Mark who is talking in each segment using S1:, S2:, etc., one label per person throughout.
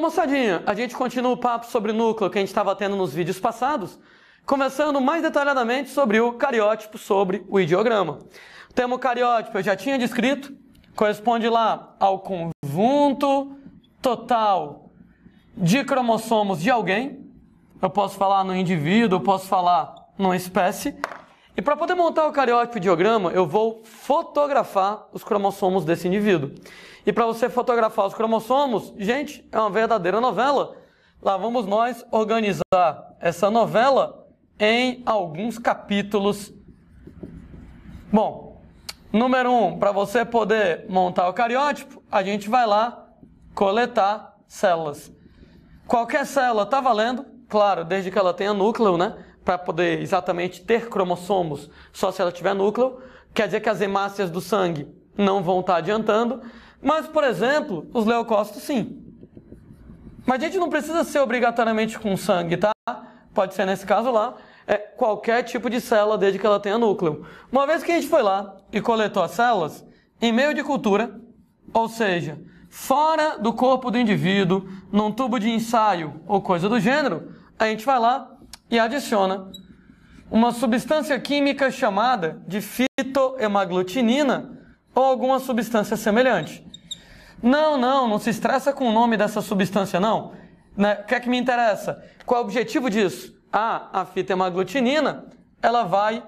S1: moçadinha, a gente continua o papo sobre núcleo que a gente estava tendo nos vídeos passados, conversando mais detalhadamente sobre o cariótipo, sobre o ideograma. O termo cariótipo eu já tinha descrito, corresponde lá ao conjunto total de cromossomos de alguém. Eu posso falar no indivíduo, eu posso falar numa espécie. E para poder montar o cariótipo ideograma, eu vou fotografar os cromossomos desse indivíduo. E para você fotografar os cromossomos, gente, é uma verdadeira novela. Lá vamos nós organizar essa novela em alguns capítulos. Bom, número 1, para você poder montar o cariótipo, a gente vai lá coletar células. Qualquer célula está valendo, claro, desde que ela tenha núcleo, né? Para poder exatamente ter cromossomos, só se ela tiver núcleo. Quer dizer que as hemácias do sangue não vão estar adiantando. Mas, por exemplo, os leucócitos sim. Mas a gente não precisa ser obrigatoriamente com sangue, tá? Pode ser nesse caso lá, qualquer tipo de célula desde que ela tenha núcleo. Uma vez que a gente foi lá e coletou as células, em meio de cultura, ou seja, fora do corpo do indivíduo, num tubo de ensaio ou coisa do gênero, a gente vai lá e adiciona uma substância química chamada de fitohemaglutinina ou alguma substância semelhante. Não se estressa com o nome dessa substância, não. O que é que me interessa? Qual é o objetivo disso? A fitohemaglutinina, ela vai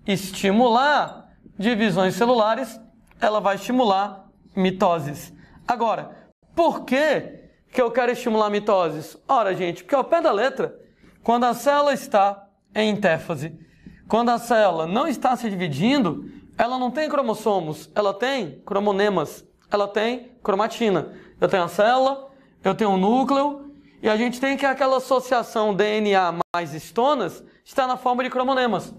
S1: estimular divisões celulares, ela vai estimular mitoses. Agora, por que eu quero estimular mitoses? Ora, gente, porque ao pé da letra, quando a célula está em intéfase, quando a célula não está se dividindo, ela não tem cromossomos, ela tem cromonemas, ela tem cromatina. Eu tenho a célula, eu tenho um núcleo, e a gente tem que aquela associação DNA mais histonas está na forma de cromonemas.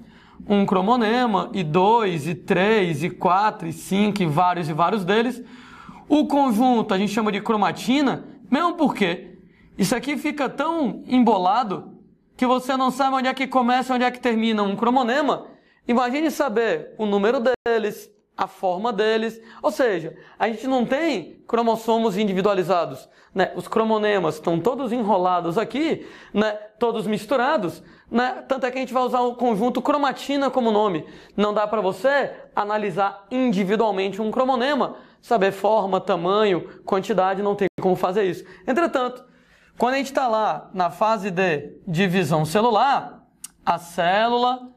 S1: Um cromonema, e 2, e 3, e 4, e 5, e vários deles. O conjunto a gente chama de cromatina, mesmo porque isso aqui fica tão embolado que você não sabe onde é que começa e onde é que termina um cromonema. Imagine saber o número deles, a forma deles. Ou seja, a gente não tem cromossomos individualizados, né? Os cromonemas estão todos enrolados aqui, né? Todos misturados, né? Tanto é que a gente vai usar o conjunto cromatina como nome. Não dá para você analisar individualmente um cromonema, saber forma, tamanho, quantidade, não tem como fazer isso. Entretanto, quando a gente está lá na fase de divisão celular, a célula,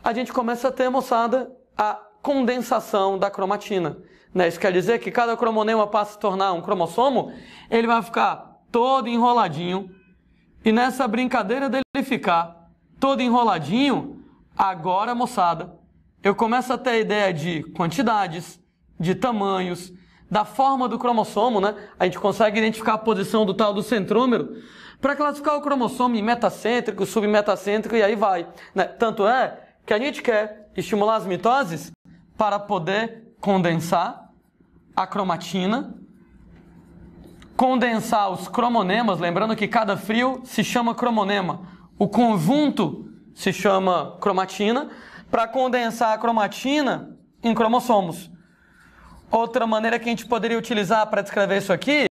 S1: a gente começa a ter, moçada, a condensação da cromatina. Né? Isso quer dizer que cada cromonema passa a se tornar um cromossomo, ele vai ficar todo enroladinho, e nessa brincadeira dele ficar todo enroladinho, agora, moçada, eu começo a ter a ideia de quantidades, de tamanhos, da forma do cromossomo, né? A gente consegue identificar a posição do tal do centrômero para classificar o cromossomo em metacêntrico, submetacêntrico e aí vai. Né? Tanto é que a gente quer estimular as mitoses para poder condensar a cromatina, condensar os cromonemas, lembrando que cada fio se chama cromonema, o conjunto se chama cromatina, para condensar a cromatina em cromossomos. Outra maneira que a gente poderia utilizar para descrever isso aqui,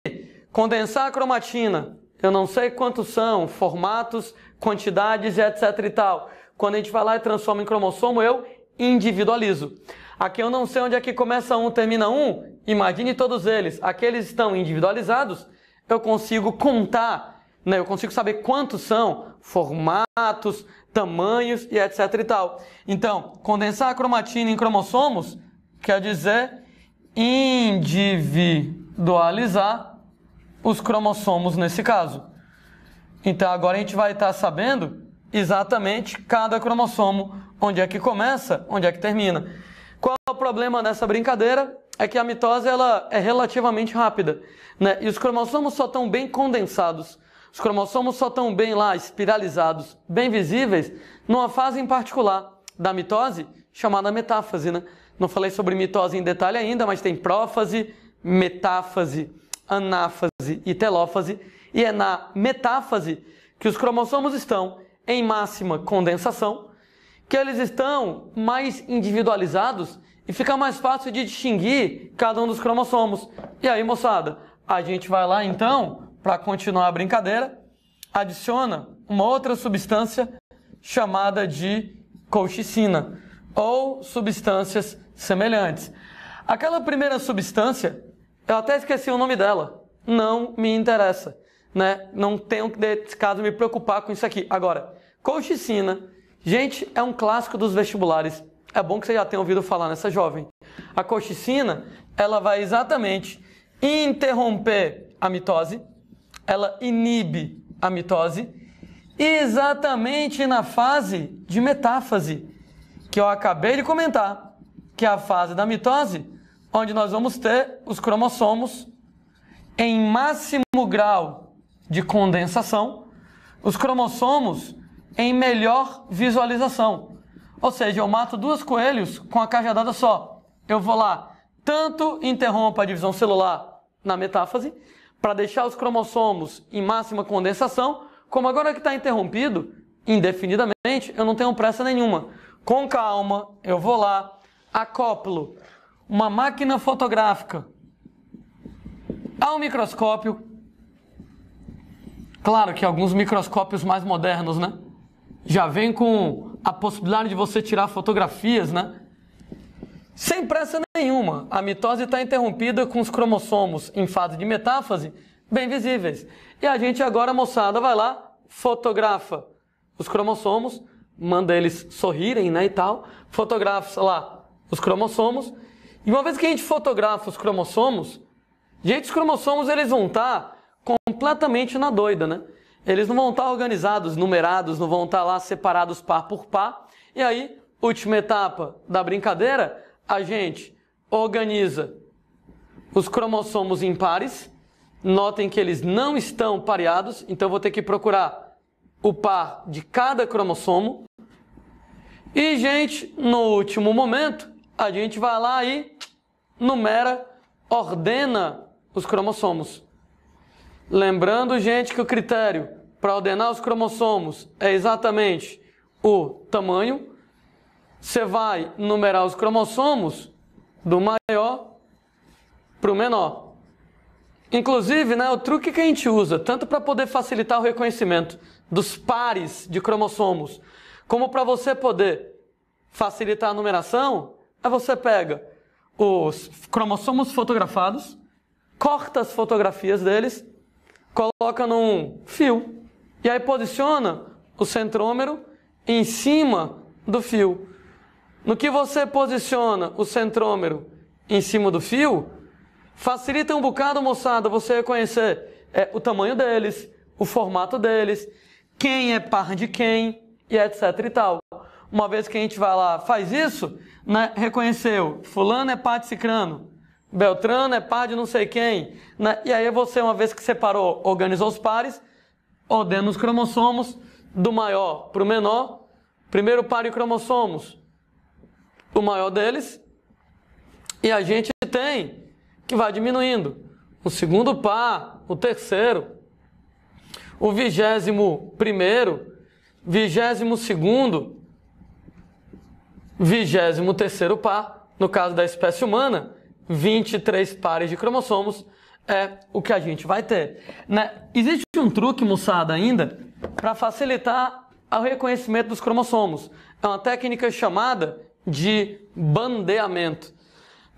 S1: condensar a cromatina. Eu não sei quantos são, formatos, quantidades e etc e tal. Quando a gente vai lá e transforma em cromossomo, eu individualizo. Aqui eu não sei onde é que começa um, termina um. Imagine todos eles. Aqueles estão individualizados, eu consigo contar, né? Eu consigo saber quantos são, formatos, tamanhos e etc e tal. Então, condensar a cromatina em cromossomos quer dizer individualizar os cromossomos nesse caso. Então agora a gente vai estar sabendo exatamente cada cromossomo, onde é que começa, onde é que termina. Qual é o problema dessa brincadeira? É que a mitose ela é relativamente rápida, né? E os cromossomos só estão bem condensados. Os cromossomos só estão bem lá, espiralizados, bem visíveis, numa fase em particular da mitose, chamada metáfase, né? Não falei sobre mitose em detalhe ainda, mas tem prófase, metáfase, anáfase e telófase. E é na metáfase que os cromossomos estão em máxima condensação, que eles estão mais individualizados e fica mais fácil de distinguir cada um dos cromossomos. E aí, moçada, a gente vai lá então para continuar a brincadeira, adiciona uma outra substância chamada de colchicina, ou substâncias semelhantes. Aquela primeira substância, eu até esqueci o nome dela, não me interessa, né? Não tenho que, nesse caso, me preocupar com isso aqui. Agora, colchicina, gente, é um clássico dos vestibulares. É bom que você já tenha ouvido falar nessa jovem. A colchicina, ela vai exatamente interromper a mitose, ela inibe a mitose, exatamente na fase de metáfase, que eu acabei de comentar, que é a fase da mitose, onde nós vamos ter os cromossomos em máximo grau de condensação, os cromossomos em melhor visualização. Ou seja, eu mato 2 coelhos com a cajadada só. Eu vou lá, tanto interrompo a divisão celular na metáfase, para deixar os cromossomos em máxima condensação, como agora que está interrompido, indefinidamente, eu não tenho pressa nenhuma. Com calma, eu vou lá, acoplo uma máquina fotográfica ao microscópio. Claro que alguns microscópios mais modernos, né? Já vem com a possibilidade de você tirar fotografias, né? Sem pressa nenhuma. A mitose está interrompida com os cromossomos em fase de metáfase bem visíveis. E a gente agora, moçada, vai lá, fotografa os cromossomos, manda eles sorrirem, né, e tal. Fotografa lá os cromossomos. E uma vez que a gente fotografa os cromossomos, gente, os cromossomos eles vão estar completamente na doida, né? Eles não vão estar organizados, numerados, não vão estar lá separados par por par. E aí, última etapa da brincadeira, a gente organiza os cromossomos em pares. Notem que eles não estão pareados, então eu vou ter que procurar o par de cada cromossomo. E, gente, no último momento, a gente vai lá e numera, ordena os cromossomos. Lembrando, gente, que o critério para ordenar os cromossomos é exatamente o tamanho. Você vai numerar os cromossomos do maior para o menor. Inclusive, né, o truque que a gente usa, tanto para poder facilitar o reconhecimento dos pares de cromossomos, como para você poder facilitar a numeração, é você pega os cromossomos fotografados, corta as fotografias deles, coloca num fio e aí posiciona o centrômero em cima do fio. No que você posiciona o centrômero em cima do fio, facilita um bocado, moçada, você reconhecer o tamanho deles, o formato deles, quem é par de quem e etc e tal. Uma vez que a gente vai lá, faz isso, né, reconheceu, fulano é par de cicrano, Beltrano é par de não sei quem, né? E aí você, uma vez que separou, organizou os pares, ordena os cromossomos do maior para o menor. Primeiro par de cromossomos, o maior deles, e a gente tem que vai diminuindo. O segundo par, o terceiro, o 21º, 22º, 23º par, no caso da espécie humana, 23 pares de cromossomos é o que a gente vai ter, né? Existe um truque, moçada, ainda, para facilitar o reconhecimento dos cromossomos. É uma técnica chamada de bandeamento.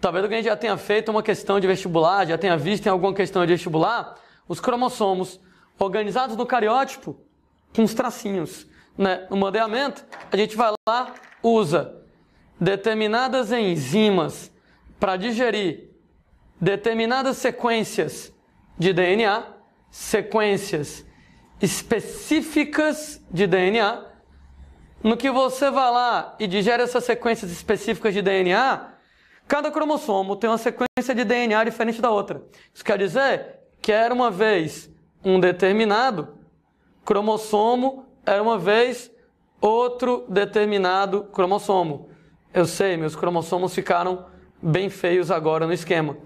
S1: Talvez alguém já tenha feito uma questão de vestibular, já tenha visto em alguma questão de vestibular, os cromossomos organizados no cariótipo com os tracinhos, né? No bandeamento, a gente vai lá, usa determinadas enzimas para digerir determinadas sequências de DNA, sequências específicas de DNA. No que você vai lá e digere essas sequências específicas de DNA, cada cromossomo tem uma sequência de DNA diferente da outra. Isso quer dizer que era uma vez um determinado cromossomo, era uma vez outro determinado cromossomo. Eu sei, meus cromossomos ficaram bem feios agora no esquema.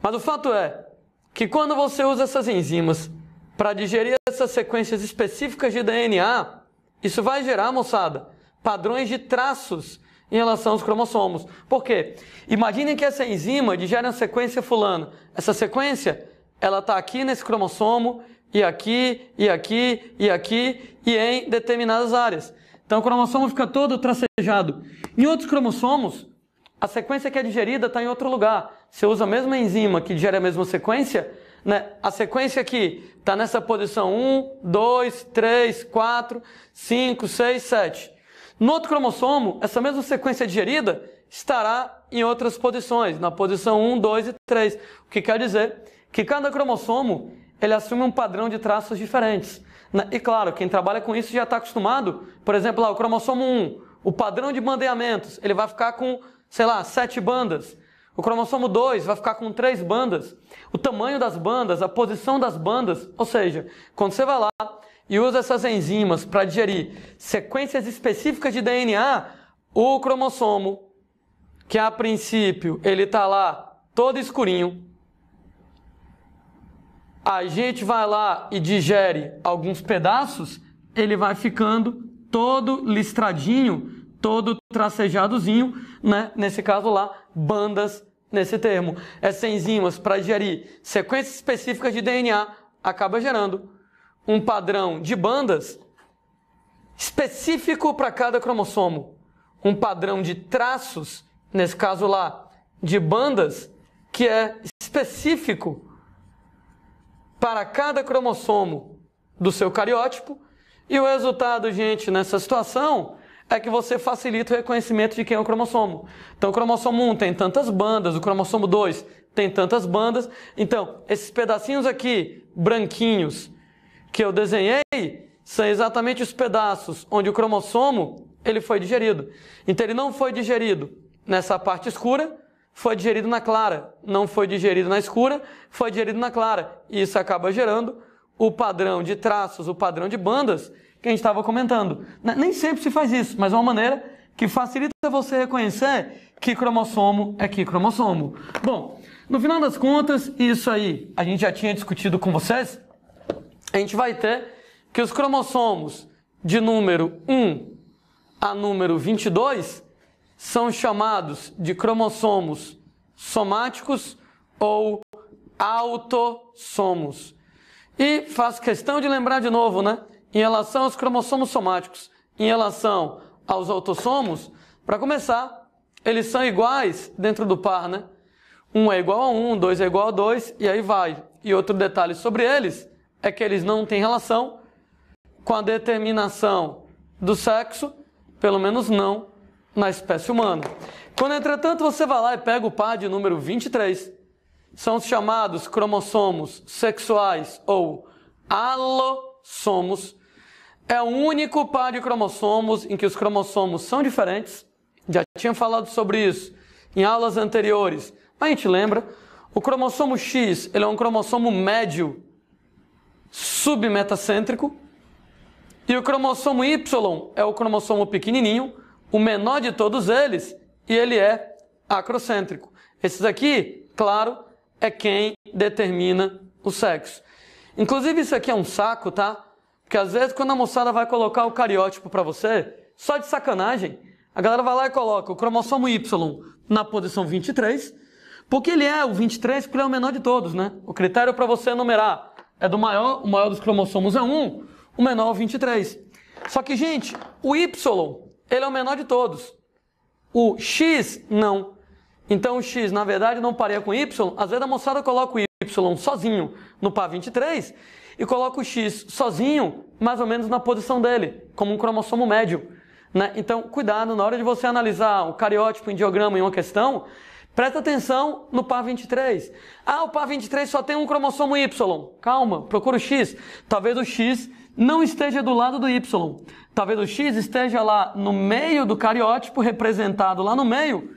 S1: Mas o fato é que quando você usa essas enzimas para digerir essas sequências específicas de DNA, isso vai gerar, moçada, padrões de traços em relação aos cromossomos. Por quê? Imaginem que essa enzima digere uma sequência fulano. Essa sequência ela está aqui nesse cromossomo, e aqui, e aqui, e aqui, e em determinadas áreas. Então o cromossomo fica todo tracejado. Em outros cromossomos, a sequência que é digerida está em outro lugar. Você usa a mesma enzima que digere a mesma sequência, né? A sequência aqui está nessa posição 1, 2, 3, 4, 5, 6, 7. No outro cromossomo, essa mesma sequência digerida estará em outras posições, na posição 1, 2 e 3. O que quer dizer que cada cromossomo ele assume um padrão de traços diferentes. E claro, quem trabalha com isso já está acostumado. Por exemplo, lá, o cromossomo 1, o padrão de bandeamentos, ele vai ficar com, sei lá, 7 bandas. O cromossomo 2 vai ficar com 3 bandas. O tamanho das bandas, a posição das bandas. Ou seja, quando você vai lá e usa essas enzimas para digerir sequências específicas de DNA, o cromossomo, que a princípio ele está lá todo escurinho, a gente vai lá e digere alguns pedaços, ele vai ficando todo listradinho, todo tracejadozinho, né? Nesse caso lá, bandas nesse termo. Essas enzimas para digerir sequências específicas de DNA acaba gerando um padrão de bandas específico para cada cromossomo. Um padrão de traços, nesse caso lá, de bandas, que é específico para cada cromossomo do seu cariótipo, e o resultado, gente, nessa situação, é que você facilita o reconhecimento de quem é o cromossomo. Então, o cromossomo 1 tem tantas bandas, o cromossomo 2 tem tantas bandas. Então, esses pedacinhos aqui, branquinhos, que eu desenhei, são exatamente os pedaços onde o cromossomo ele foi digerido. Então, ele não foi digerido nessa parte escura, foi digerido na clara, não foi digerido na escura, foi digerido na clara. E isso acaba gerando o padrão de traços, o padrão de bandas que a gente estava comentando. Nem sempre se faz isso, mas é uma maneira que facilita você reconhecer que cromossomo é que cromossomo. Bom, no final das contas, isso aí a gente já tinha discutido com vocês. A gente vai ter que os cromossomos de número 1 a número 22 são chamados de cromossomos somáticos ou autossomos. E faço questão de lembrar de novo, né? Em relação aos cromossomos somáticos, em relação aos autossomos, para começar, eles são iguais dentro do par, né? 1 é igual a 1, 2 é igual a 2, e aí vai. E outro detalhe sobre eles é que eles não têm relação com a determinação do sexo, pelo menos não na espécie humana. Quando, entretanto, você vai lá e pega o par de número 23, são os chamados cromossomos sexuais ou alossomos. É o único par de cromossomos em que os cromossomos são diferentes. Já tinha falado sobre isso em aulas anteriores. Mas a gente lembra, o cromossomo X ele é um cromossomo médio submetacêntrico. E o cromossomo Y é o cromossomo pequenininho, o menor de todos eles, e ele é acrocêntrico. Esses aqui, claro, é quem determina o sexo. Inclusive isso aqui é um saco, tá? Porque às vezes quando a moçada vai colocar o cariótipo para você, só de sacanagem, a galera vai lá e coloca o cromossomo Y na posição 23, porque ele é o 23, porque ele é o menor de todos, né? O critério para você numerar é do maior, o maior dos cromossomos é 1, o menor é o 23. Só que, gente, o Y, ele é o menor de todos. O X, não. Então, o X, na verdade, não pareia com o Y. Às vezes, a moçada coloca o Y sozinho no par 23 e coloca o X sozinho, mais ou menos na posição dele, como um cromossomo médio, né? Então, cuidado, na hora de você analisar o cariótipo em diagrama em uma questão, presta atenção no par 23. Ah, o par 23 só tem um cromossomo Y. Calma, procura o X. Talvez o X não esteja do lado do Y. Talvez o X esteja lá no meio do cariótipo, representado lá no meio,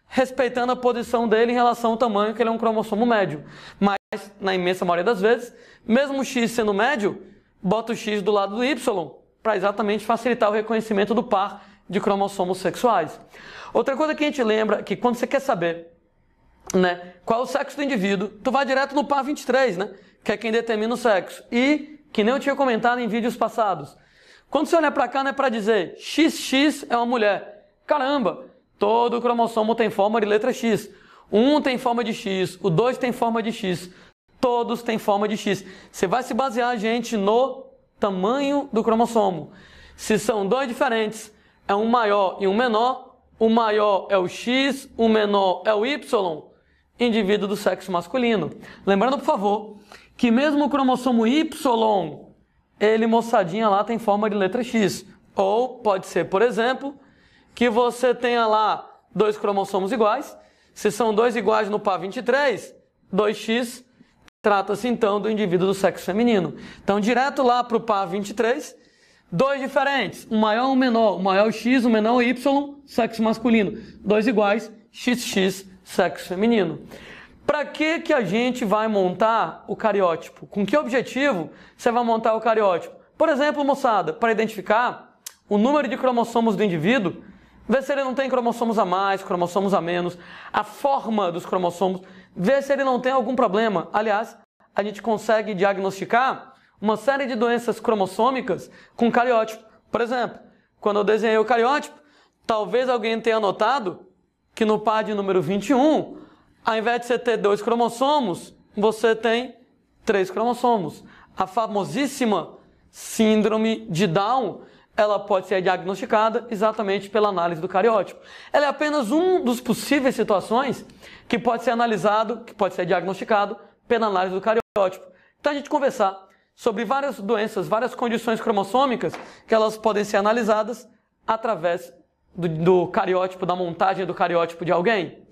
S1: respeitando a posição dele em relação ao tamanho, que ele é um cromossomo médio. Mas, na imensa maioria das vezes, mesmo o X sendo médio, bota o X do lado do Y, para exatamente facilitar o reconhecimento do par de cromossomos sexuais. Outra coisa que a gente lembra, que quando você quer saber, né, qual é o sexo do indivíduo, tu vai direto no par 23, né, que é quem determina o sexo. E, que nem eu tinha comentado em vídeos passados, quando você olhar para cá, não é para dizer XX é uma mulher. Caramba, todo cromossomo tem forma de letra X. O 1 tem forma de X, o 2 tem forma de X. todos têm forma de X. Você vai se basear, gente, no tamanho do cromossomo. Se são dois diferentes, é um maior e um menor, o maior é o X, o menor é o Y, indivíduo do sexo masculino. Lembrando, por favor, que mesmo o cromossomo Y, ele, moçadinha, lá tem forma de letra X. Ou pode ser, por exemplo, que você tenha lá dois cromossomos iguais. Se são dois iguais no par 23, 2x, trata-se então do indivíduo do sexo feminino. Então, direto lá para o par 23, dois diferentes, um maior e um menor, o maior é o X, o menor é o Y, sexo masculino. Dois iguais, XX, sexo feminino. Para que a gente vai montar o cariótipo? Com que objetivo você vai montar o cariótipo? Por exemplo, moçada, para identificar o número de cromossomos do indivíduo, ver se ele não tem cromossomos a mais, cromossomos a menos, a forma dos cromossomos, ver se ele não tem algum problema. Aliás, a gente consegue diagnosticar uma série de doenças cromossômicas com cariótipo. Por exemplo, quando eu desenhei o cariótipo, talvez alguém tenha notado que no par de número 21, ao invés de você ter 2 cromossomos, você tem 3 cromossomos. A famosíssima síndrome de Down, ela pode ser diagnosticada exatamente pela análise do cariótipo. Ela é apenas um dos possíveis situações que pode ser analisado, que pode ser diagnosticado pela análise do cariótipo. Então a gente conversar sobre várias doenças, várias condições cromossômicas que elas podem ser analisadas através do cariótipo, da montagem do cariótipo de alguém.